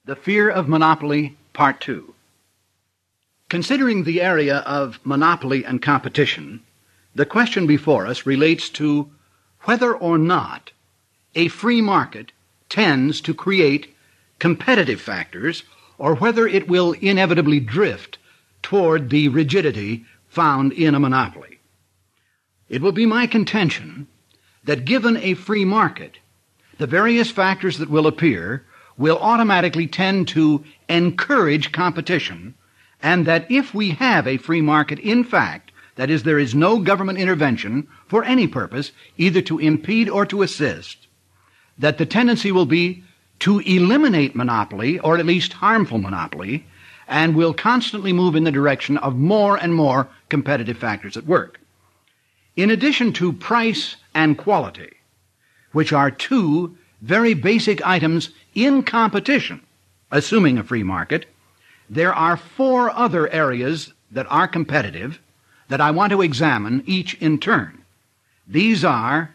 The Fear of Monopoly, Part 2. Considering the area of monopoly and competition, the question before us relates to whether or not a free market tends to create competitive factors or whether it will inevitably drift toward the rigidity found in a monopoly. It will be my contention that given a free market, the various factors that will appear will automatically tend to encourage competition, and that if we have a free market, in fact, that is, there is no government intervention for any purpose, either to impede or to assist, that the tendency will be to eliminate monopoly, or at least harmful monopoly, and will constantly move in the direction of more and more competitive factors at work. In addition to price and quality, which are two very basic items in competition, assuming a free market, there are four other areas that are competitive that I want to examine each in turn. These are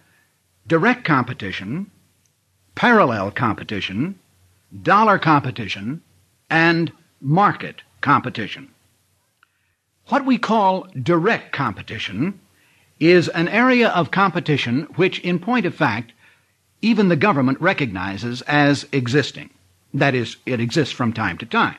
direct competition, parallel competition, dollar competition, and market competition. What we call direct competition is an area of competition which, in point of fact, even the government recognizes as existing. That is, it exists from time to time.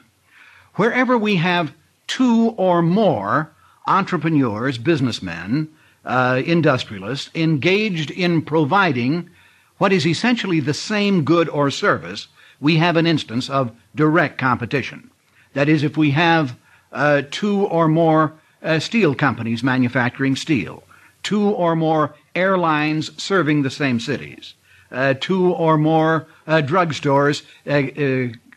Wherever we have two or more entrepreneurs, businessmen, industrialists engaged in providing what is essentially the same good or service, we have an instance of direct competition. That is, if we have two or more steel companies manufacturing steel, two or more airlines serving the same cities, two or more drugstores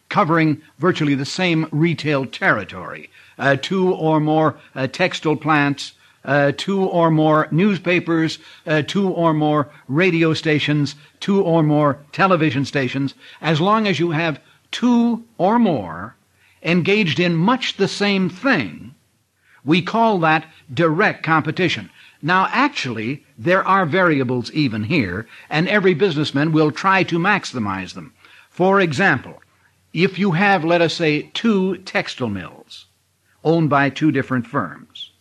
covering virtually the same retail territory, two or more textile plants, two or more newspapers, two or more radio stations, two or more television stations. As long as you have two or more engaged in much the same thing, we call that direct competition. Now, actually, there are variables even here, and every businessman will try to maximize them. For example, if you have, let us say, two textile mills owned by two different firms,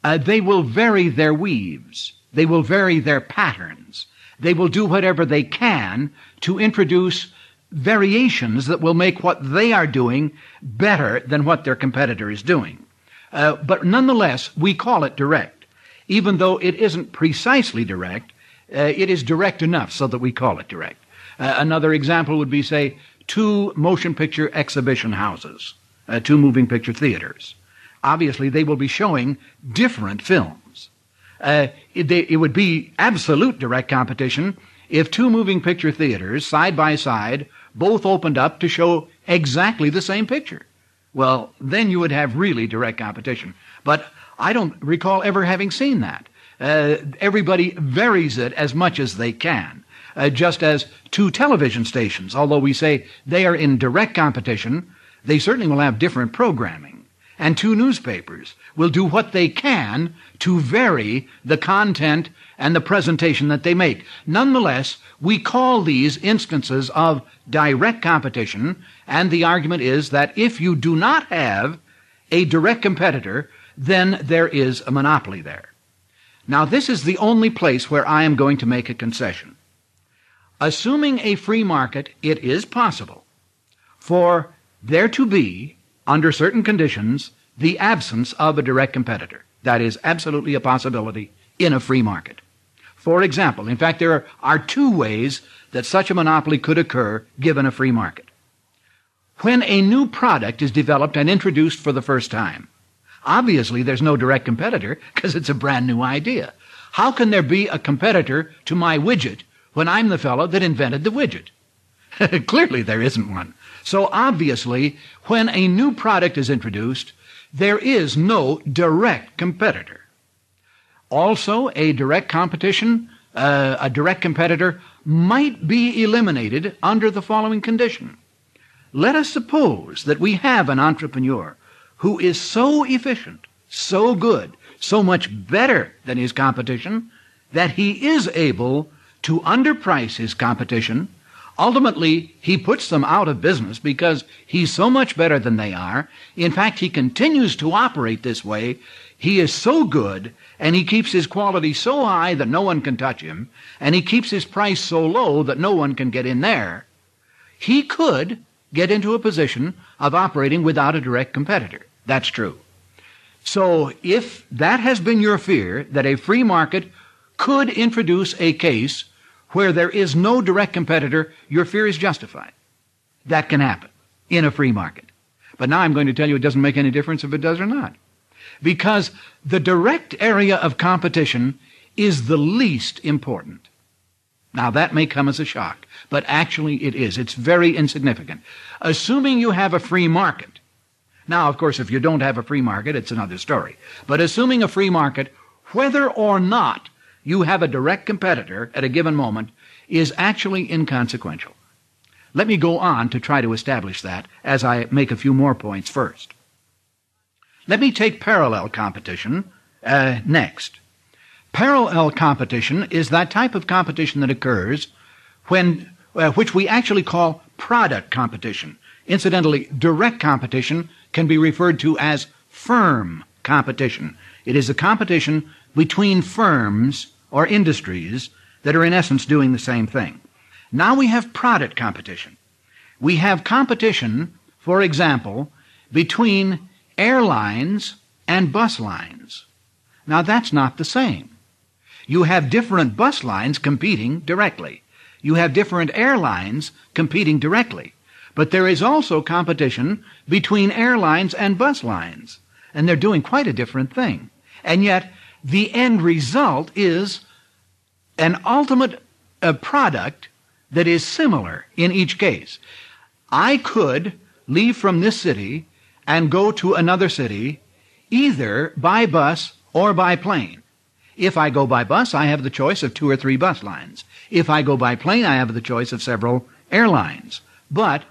they will vary their weaves. They will vary their patterns. They will do whatever they can to introduce variations that will make what they are doing better than what their competitor is doing. But nonetheless, we call it direct. Even though it isn't precisely direct, it is direct enough so that we call it direct. Another example would be, say, two motion picture exhibition houses, two moving picture theaters. Obviously, they will be showing different films. It would be absolute direct competition if two moving picture theaters, side by side, both opened up to show exactly the same picture. Well, then you would have really direct competition. But I don't recall ever having seen that. Everybody varies it as much as they can. Just as two television stations, although we say they are in direct competition, they certainly will have different programming. And two newspapers will do what they can to vary the content and the presentation that they make. Nonetheless, we call these instances of direct competition, and the argument is that if you do not have a direct competitor, then there is a monopoly there. Now, this is the only place where I am going to make a concession. Assuming a free market, it is possible for there to be, under certain conditions, the absence of a direct competitor. That is absolutely a possibility in a free market. For example, in fact, there are two ways that such a monopoly could occur given a free market. When a new product is developed and introduced for the first time, obviously, there's no direct competitor because it's a brand new idea. How can there be a competitor to my widget when I'm the fellow that invented the widget? Clearly, there isn't one. So obviously, when a new product is introduced, there is no direct competitor. Also, a direct competition, a direct competitor might be eliminated under the following condition. Let us suppose that we have an entrepreneur who is so efficient, so good, so much better than his competition, that he is able to underprice his competition, Ultimately, he puts them out of business because he's so much better than they are. In fact, he continues to operate this way. He is so good, and he keeps his quality so high that no one can touch him, and he keeps his price so low that no one can get in there. He could get into a position of operating without a direct competitor. That's true. So if that has been your fear, that a free market could introduce a case where there is no direct competitor, your fear is justified. That can happen in a free market. But now I'm going to tell you it doesn't make any difference if it does or not. Because the direct area of competition is the least important. Now that may come as a shock, but actually it is. It's very insignificant. Assuming you have a free market. Now, of course, if you don't have a free market, it's another story. But assuming a free market, whether or not you have a direct competitor at a given moment is actually inconsequential. Let me go on to try to establish that as I make a few more points first. Let me take parallel competition next. Parallel competition is that type of competition that occurs when, which we actually call product competition. Incidentally, direct competition can be referred to as firm competition. It is a competition between firms or industries that are in essence doing the same thing. Now we have product competition. We have competition, for example, between airlines and bus lines. Now that's not the same. You have different bus lines competing directly. You have different airlines competing directly. But there is also competition between airlines and bus lines. And they're doing quite a different thing. And yet, the end result is an ultimate product that is similar in each case. I could leave from this city and go to another city either by bus or by plane. If I go by bus, I have the choice of 2 or 3 bus lines. If I go by plane, I have the choice of several airlines. But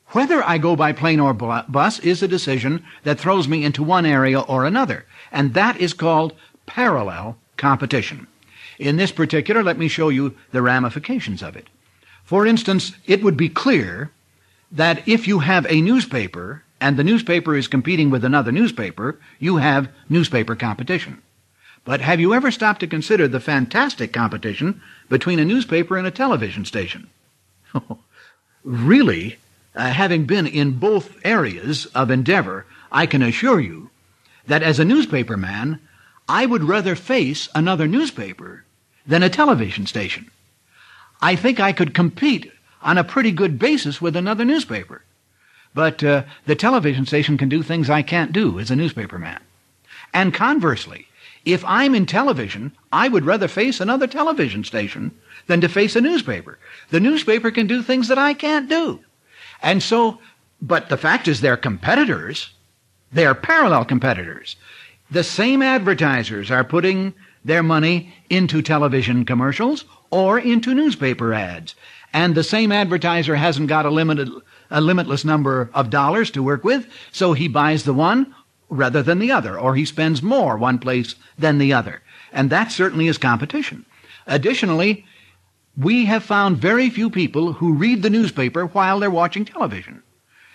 whether I go by plane or bus is a decision that throws me into one area or another. And that is called parallel competition. In this particular, let me show you the ramifications of it. For instance, it would be clear that if you have a newspaper and the newspaper is competing with another newspaper, you have newspaper competition. But have you ever stopped to consider the fantastic competition between a newspaper and a television station? Really, having been in both areas of endeavor, I can assure you that as a newspaper man, I would rather face another newspaper than a television station. I think I could compete on a pretty good basis with another newspaper. But the television station can do things I can't do as a newspaper man. And conversely, if I'm in television, I would rather face another television station than to face a newspaper. The newspaper can do things that I can't do. And so, but the fact is they're competitors. They're parallel competitors. The same advertisers are putting their money into television commercials or into newspaper ads. And the same advertiser hasn't got a limitless number of dollars to work with, so he buys the one rather than the other, or he spends more one place than the other. And that certainly is competition. Additionally, we have found very few people who read the newspaper while they're watching television,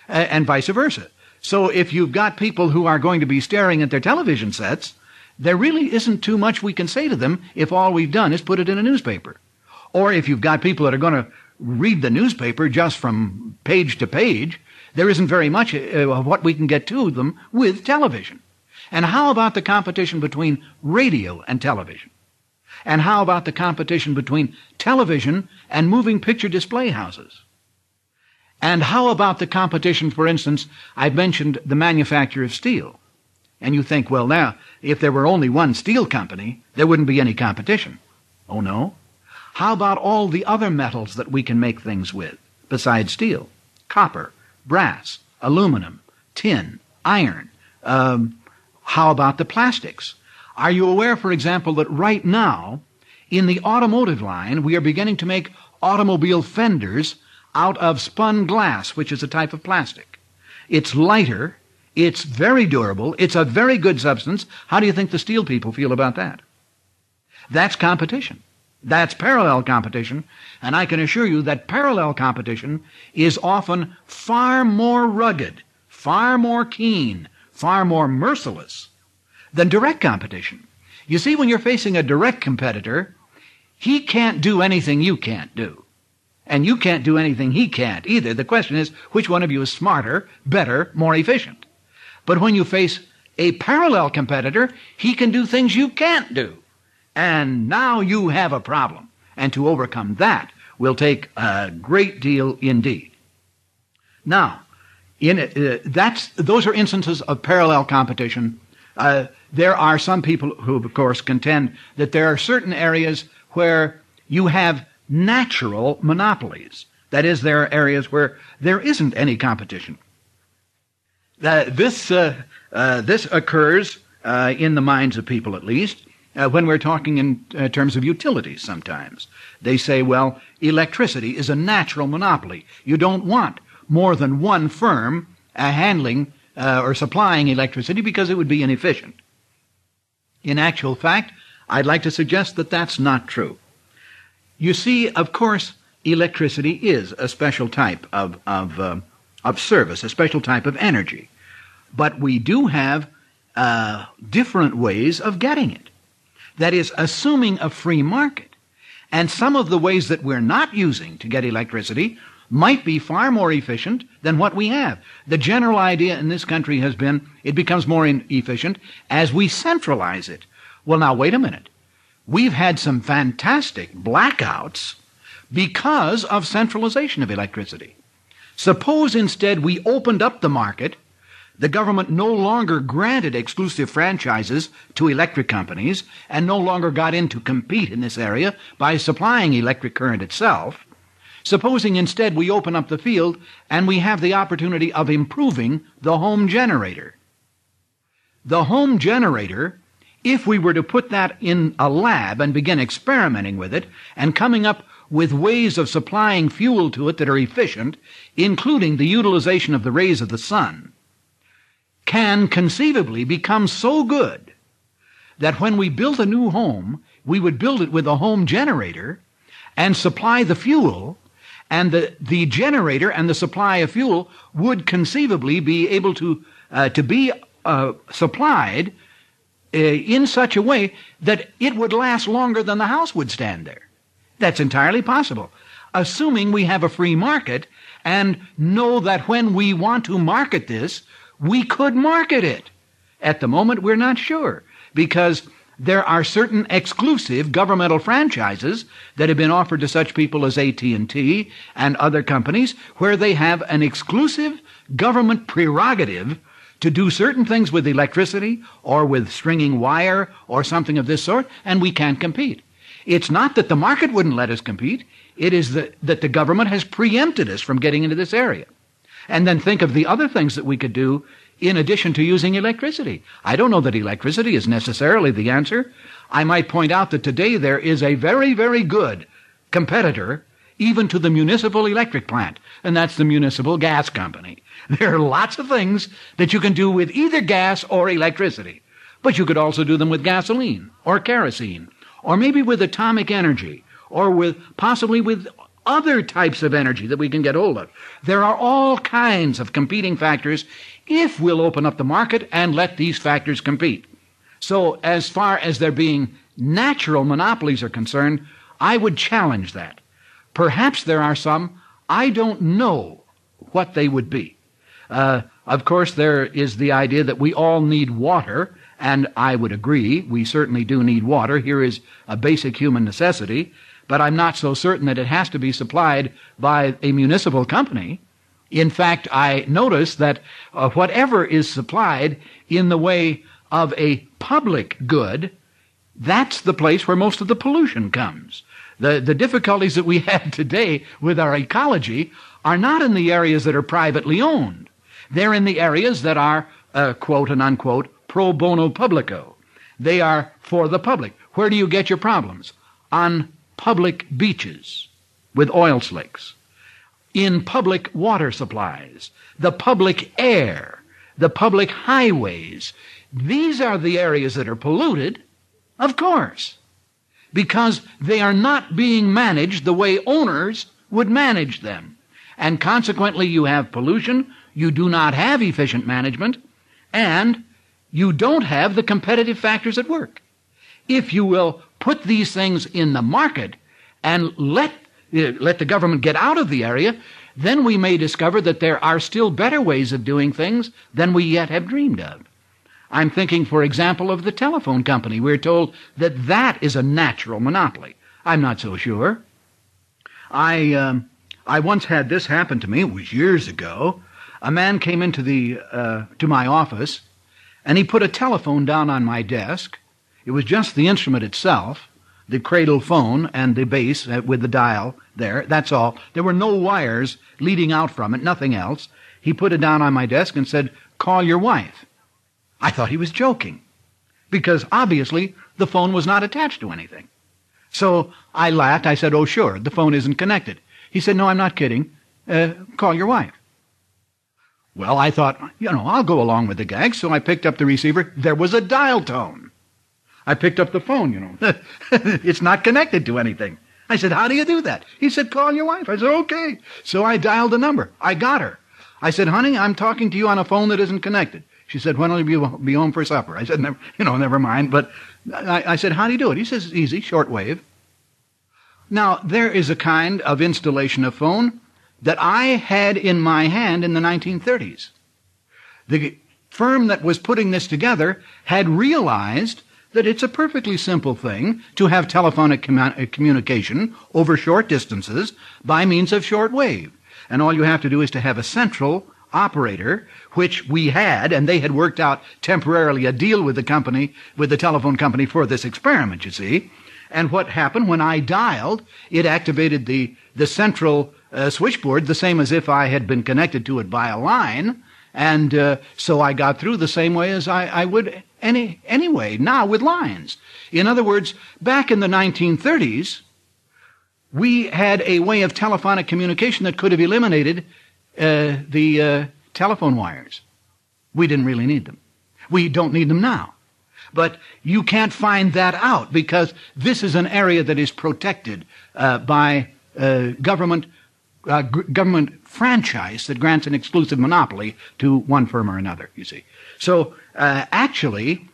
and vice versa. So if you've got people who are going to be staring at their television sets, there really isn't too much we can say to them if all we've done is put it in a newspaper. Or if you've got people that are going to read the newspaper just from page to page, there isn't very much of what we can get to them with television. And how about the competition between radio and television? And how about the competition between television and moving picture display houses? And how about the competition, for instance, I've mentioned the manufacture of steel. And you think, well, now, if there were only one steel company, there wouldn't be any competition. Oh, no? How about all the other metals that we can make things with besides steel? Copper, brass, aluminum, tin, iron. How about the plastics? Are you aware, for example, that right now, in the automotive line, we are beginning to make automobile fenders out of spun glass, which is a type of plastic. It's lighter, it's very durable, it's a very good substance. How do you think the steel people feel about that? That's competition. That's parallel competition, and I can assure you that parallel competition is often far more rugged, far more keen, far more merciless than direct competition. You see, when you're facing a direct competitor, he can't do anything you can't do. And you can't do anything he can't either. The question is, which one of you is smarter, better, more efficient? But when you face a parallel competitor, he can do things you can't do. And now you have a problem. And to overcome that will take a great deal indeed. Now, those are instances of parallel competition. There are some people who, of course, contend that there are certain areas where you have natural monopolies. That is, there are areas where there isn't any competition. This occurs in the minds of people, at least, when we're talking in terms of utilities sometimes. They say, well, electricity is a natural monopoly. You don't want more than one firm handling or supplying electricity because it would be inefficient. In actual fact, I'd like to suggest that that's not true. You see, of course, electricity is a special type of service, a special type of energy. But we do have different ways of getting it. That is, assuming a free market. And some of the ways that we're not using to get electricity might be far more efficient than what we have. The general idea in this country has been it becomes more efficient as we centralize it. Well, now, wait a minute. We've had some fantastic blackouts because of centralization of electricity. Suppose instead we opened up the market, the government no longer granted exclusive franchises to electric companies and no longer got in to compete in this area by supplying electric current itself. Supposing instead we open up the field and we have the opportunity of improving the home generator. The home generator, if we were to put that in a lab and begin experimenting with it and coming up with ways of supplying fuel to it that are efficient, including the utilization of the rays of the sun, can conceivably become so good that when we built a new home, we would build it with a home generator and supply the fuel, and the generator and the supply of fuel would conceivably be able to be supplied in such a way that it would last longer than the house would stand there. That's entirely possible, assuming we have a free market and know that when we want to market this, we could market it. At the moment, we're not sure, because there are certain exclusive governmental franchises that have been offered to such people as AT&T and other companies where they have an exclusive government prerogative to do certain things with electricity or with stringing wire or something of this sort, and we can't compete. It's not that the market wouldn't let us compete. It is that the government has preempted us from getting into this area. And then think of the other things that we could do in addition to using electricity. I don't know that electricity is necessarily the answer. I might point out that today there is a very, very good competitor even to the municipal electric plant, and that's the municipal gas company. There are lots of things that you can do with either gas or electricity, but you could also do them with gasoline or kerosene, or maybe with atomic energy, or possibly with other types of energy that we can get hold of. There are all kinds of competing factors if we'll open up the market and let these factors compete. So as far as there being natural monopolies are concerned, I would challenge that. Perhaps there are some. I don't know what they would be. Of course, there is the idea that we all need water, and I would agree. We certainly do need water. Here is a basic human necessity. But I'm not so certain that it has to be supplied by a municipal company. In fact, I notice that whatever is supplied in the way of a public good, that's the place where most of the pollution comes. The difficulties that we have today with our ecology are not in the areas that are privately owned. They're in the areas that are, quote and unquote, pro bono publico. They are for the public. Where do you get your problems? On public beaches with oil slicks, in public water supplies, the public air, the public highways. These are the areas that are polluted, of course. because they are not being managed the way owners would manage them. And consequently, you have pollution, you do not have efficient management, and you don't have the competitive factors at work. If you will put these things in the market and let the government get out of the area, then we may discover that there are still better ways of doing things than we yet have dreamed of. I'm thinking, for example, of the telephone company. We're told that that is a natural monopoly. I'm not so sure. I once had this happen to me. It was years ago. A man came into to my office, and he put a telephone down on my desk. It was just the instrument itself, the cradle phone and the base with the dial there. That's all. There were no wires leading out from it, nothing else. He put it down on my desk and said, "Call your wife." I thought he was joking, because obviously the phone was not attached to anything. So I laughed. I said, "Oh, sure, the phone isn't connected." He said, "No, I'm not kidding. Call your wife." Well, I thought, I'll go along with the gag, so I picked up the receiver. There was a dial tone. I picked up the phone, It's not connected to anything. I said, "How do you do that?" He said, "Call your wife." I said, "Okay." So I dialed the number. I got her. I said, "Honey, I'm talking to you on a phone that isn't connected." She said, "When will you be home for supper?" I said, never mind. But I said, "How do you do it?" He says, "Easy, shortwave." Now, there is a kind of installation of phone that I had in my hand in the 1930s. The firm that was putting this together had realized that it's a perfectly simple thing to have telephonic communication over short distances by means of shortwave. And all you have to do is to have a central operator, which we had, and they had worked out temporarily a deal with the telephone company for this experiment, you see. And what happened when I dialed, it activated the central switchboard, the same as if I had been connected to it by a line, and so I got through the same way as I would anyway, now with lines. In other words, back in the 1930s, we had a way of telephonic communication that could have eliminated the telephone wires. We didn't really need them. We don't need them now. But you can't find that out, because this is an area that is protected by government franchise that grants an exclusive monopoly to one firm or another, you see. So actually,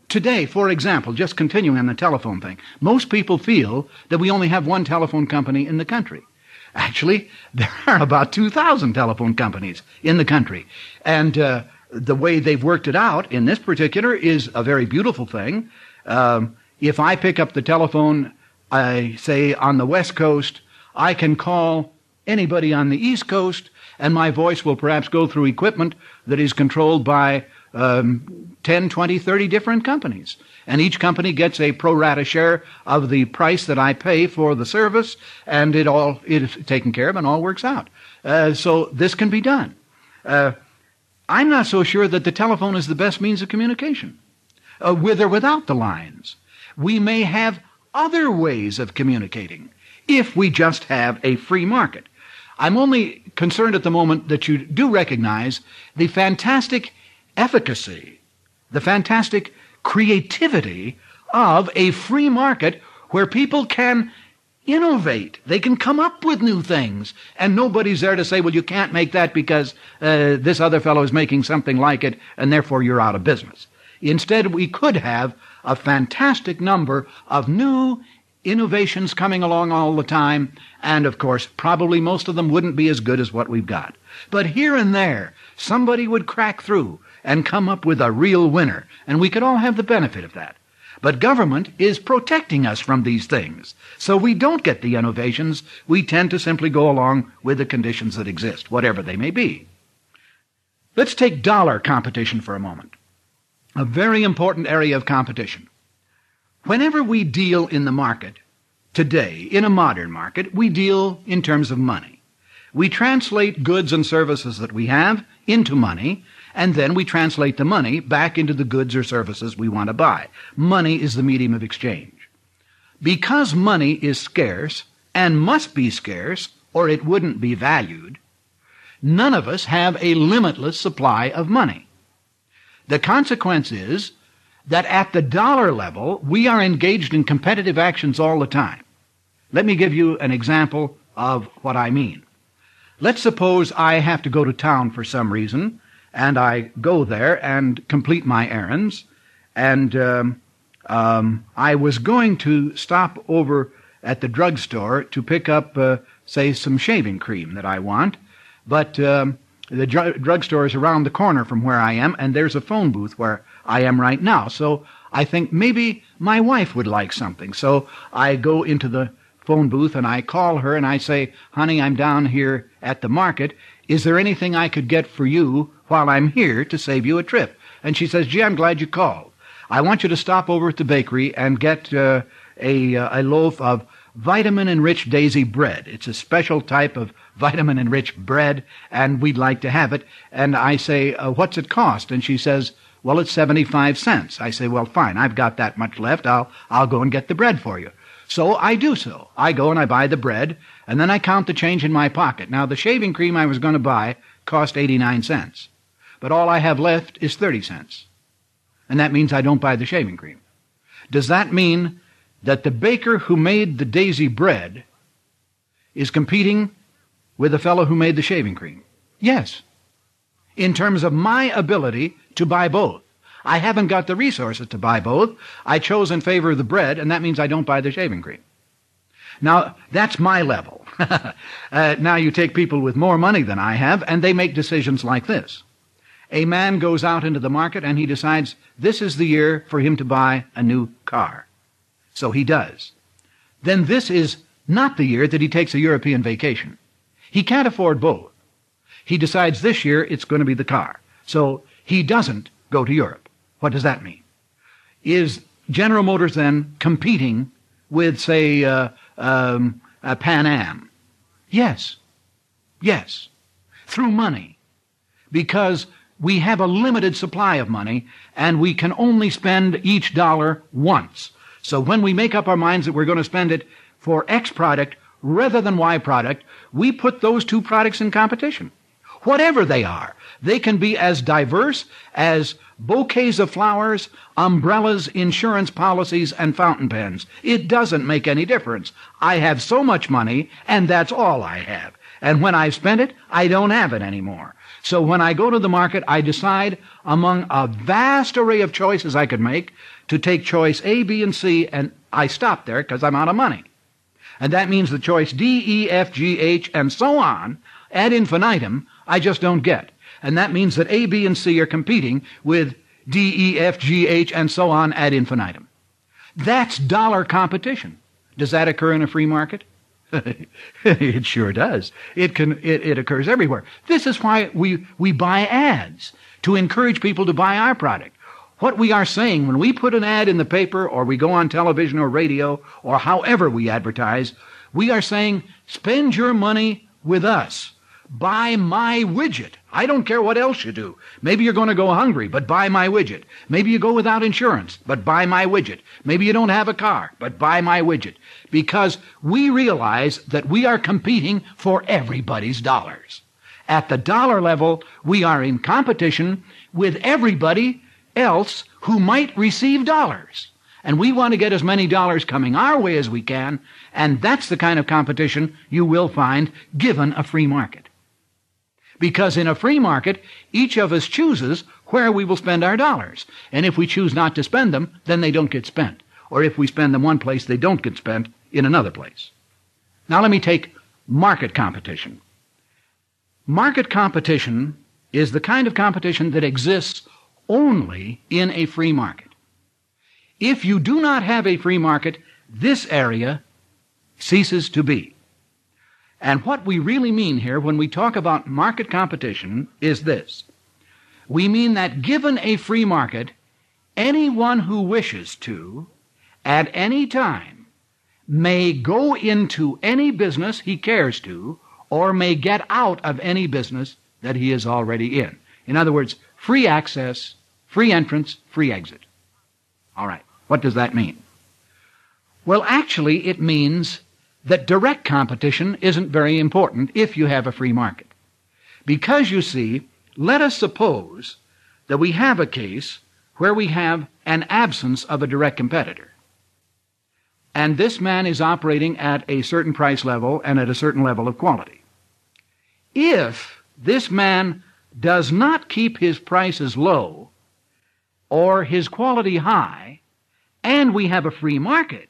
today, for example, just continuing on the telephone thing, most people feel that we only have one telephone company in the country. Actually, there are about 2,000 telephone companies in the country. And the way they've worked it out in this particular is a very beautiful thing. If I pick up the telephone, I say on the West Coast, I can call anybody on the East Coast, and my voice will perhaps go through equipment that is controlled by 10, 20, 30 different companies. And each company gets a pro rata share of the price that I pay for the service, and it is taken care of and all works out. So this can be done. I'm not so sure that the telephone is the best means of communication, with or without the lines. We may have other ways of communicating if we just have a free market. I'm only concerned at the moment that you do recognize the fantastic efficacy, the fantastic creativity of a free market where people can innovate. They can come up with new things, and nobody's there to say, "Well, you can't make that because this other fellow is making something like it, and therefore you're out of business." Instead, we could have a fantastic number of new innovations coming along all the time, and of course, probably most of them wouldn't be as good as what we've got. But here and there, somebody would crack through and come up with a real winner, and we could all have the benefit of that. But government is protecting us from these things, so we don't get the innovations. We tend to simply go along with the conditions that exist, whatever they may be. Let's take dollar competition for a moment, a very important area of competition. Whenever we deal in the market today, in a modern market, we deal in terms of money. We translate goods and services that we have into money, and then we translate the money back into the goods or services we want to buy. Money is the medium of exchange. Because money is scarce, and must be scarce, or it wouldn't be valued, none of us have a limitless supply of money. The consequence is that at the dollar level, we are engaged in competitive actions all the time. Let me give you an example of what I mean. Let's suppose I have to go to town for some reason, and I go there and complete my errands, and I was going to stop over at the drugstore to pick up, say, some shaving cream that I want, but the drugstore is around the corner from where I am, and there's a phone booth where I am right now. So I think maybe my wife would like something. So I go into the phone booth and I call her and I say, honey, I'm down here at the market. Is there anything I could get for you while I'm here to save you a trip? And she says, gee, I'm glad you called. I want you to stop over at the bakery and get a loaf of vitamin-enriched daisy bread. It's a special type of vitamin-enriched bread, and we'd like to have it. And I say, what's it cost? And she says, well, it's 75 cents. I say, well, fine, I've got that much left. I'll go and get the bread for you. So I do so. I go and I buy the bread, and then I count the change in my pocket. Now, the shaving cream I was going to buy cost 89 cents, but all I have left is 30 cents. And that means I don't buy the shaving cream. Does that mean that the baker who made the daisy bread is competing with the fellow who made the shaving cream? Yes. In terms of my ability to buy both. I haven't got the resources to buy both. I chose in favor of the bread, and that means I don't buy the shaving cream. Now, that's my level. Now you take people with more money than I have, and they make decisions like this. A man goes out into the market, and he decides this is the year for him to buy a new car. So he does. Then this is not the year that he takes a European vacation. He can't afford both. He decides this year it's going to be the car. So he doesn't go to Europe. What does that mean? Is General Motors then competing with, say, Pan Am? Yes. Yes. Through money. Because we have a limited supply of money, and we can only spend each dollar once. So when we make up our minds that we're going to spend it for X product rather than Y product, we put those two products in competition. Whatever they are, they can be as diverse as bouquets of flowers, umbrellas, insurance policies, and fountain pens. It doesn't make any difference. I have so much money, and that's all I have. And when I've spent it, I don't have it anymore. So when I go to the market, I decide among a vast array of choices I could make to take choice A, B, and C, and I stop there because I'm out of money. And that means the choice D, E, F, G, H, and so on, ad infinitum, I just don't get. And that means that A, B, and C are competing with D, E, F, G, H, and so on ad infinitum. That's dollar competition. Does that occur in a free market? It sure does. It occurs everywhere. This is why we buy ads, to encourage people to buy our product. What we are saying when we put an ad in the paper or we go on television or radio or however we advertise, we are saying, spend your money with us. Buy my widget. I don't care what else you do. Maybe you're going to go hungry, but buy my widget. Maybe you go without insurance, but buy my widget. Maybe you don't have a car, but buy my widget. Because we realize that we are competing for everybody's dollars. At the dollar level, we are in competition with everybody else who might receive dollars. And we want to get as many dollars coming our way as we can, and that's the kind of competition you will find given a free market. Because in a free market, each of us chooses where we will spend our dollars. And if we choose not to spend them, then they don't get spent. Or if we spend them one place, they don't get spent in another place. Now let me take market competition. Market competition is the kind of competition that exists only in a free market. If you do not have a free market, this area ceases to be. And what we really mean here when we talk about market competition is this. We mean that given a free market, anyone who wishes to, at any time, may go into any business he cares to, or may get out of any business that he is already in. In other words, free access, free entrance, free exit. All right, what does that mean? Well, actually, it means that direct competition isn't very important if you have a free market. Because, you see, let us suppose that we have a case where we have an absence of a direct competitor. And this man is operating at a certain price level and at a certain level of quality. If this man does not keep his prices low or his quality high, and we have a free market,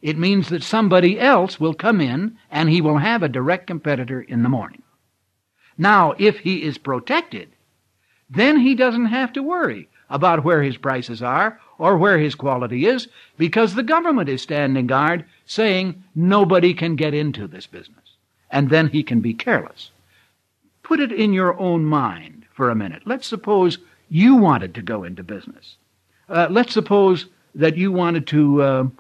it means that somebody else will come in and he will have a direct competitor in the morning. Now, if he is protected, then he doesn't have to worry about where his prices are or where his quality is, because the government is standing guard saying nobody can get into this business. And then he can be careless. Put it in your own mind for a minute. Let's suppose you wanted to go into business. Let's suppose that you wanted to,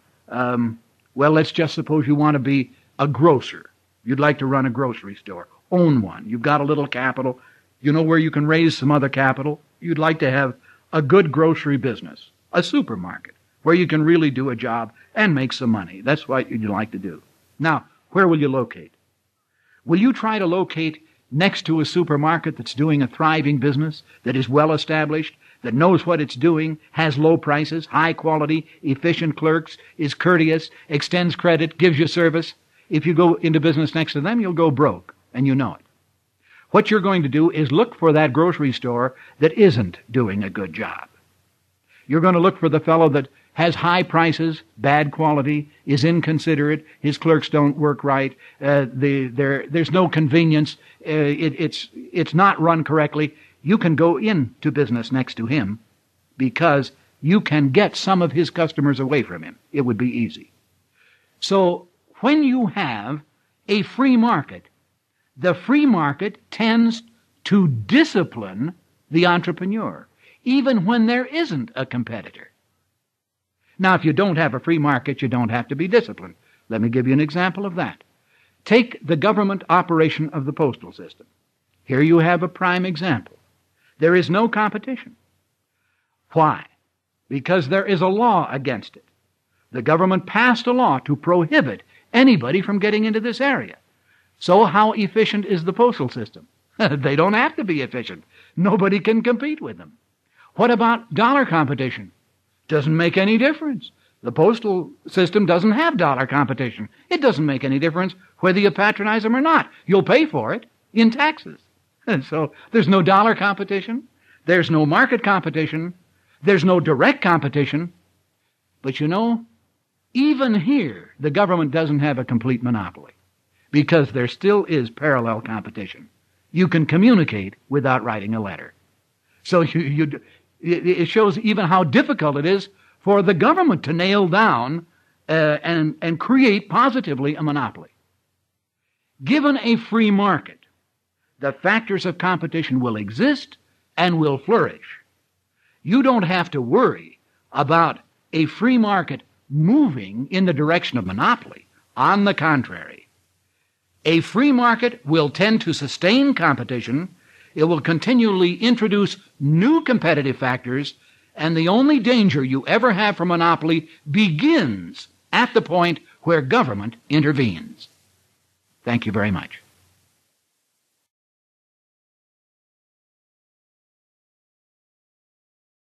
let's just suppose you want to be a grocer. You'd like to run a grocery store, own one. You've got a little capital. You know where you can raise some other capital. You'd like to have a good grocery business, a supermarket, where you can really do a job and make some money. That's what you'd like to do. Now, where will you locate? Will you try to locate next to a supermarket that's doing a thriving business, that is well established, that knows what it's doing, has low prices, high quality, efficient clerks, is courteous, extends credit, gives you service? If you go into business next to them, you'll go broke, and you know it. What you're going to do is look for that grocery store that isn't doing a good job. You're going to look for the fellow that has high prices, bad quality, is inconsiderate, his clerks don't work right, there's no convenience, it's not run correctly. You can go into business next to him because you can get some of his customers away from him. It would be easy. So when you have a free market, the free market tends to discipline the entrepreneur, even when there isn't a competitor. Now, if you don't have a free market, you don't have to be disciplined. Let me give you an example of that. Take the government operation of the postal system. Here you have a prime example. There is no competition. Why? Because there is a law against it. The government passed a law to prohibit anybody from getting into this area. So how efficient is the postal system? They don't have to be efficient. Nobody can compete with them. What about dollar competition? Doesn't make any difference. The postal system doesn't have dollar competition. It doesn't make any difference whether you patronize them or not. You'll pay for it in taxes. And so there's no dollar competition. There's no market competition. There's no direct competition. But you know, even here, the government doesn't have a complete monopoly, because there still is parallel competition. You can communicate without writing a letter. So it shows even how difficult it is for the government to nail down and create positively a monopoly. Given a free market, the factors of competition will exist and will flourish. You don't have to worry about a free market moving in the direction of monopoly. On the contrary, a free market will tend to sustain competition. It will continually introduce new competitive factors, and the only danger you ever have from monopoly begins at the point where government intervenes. Thank you very much.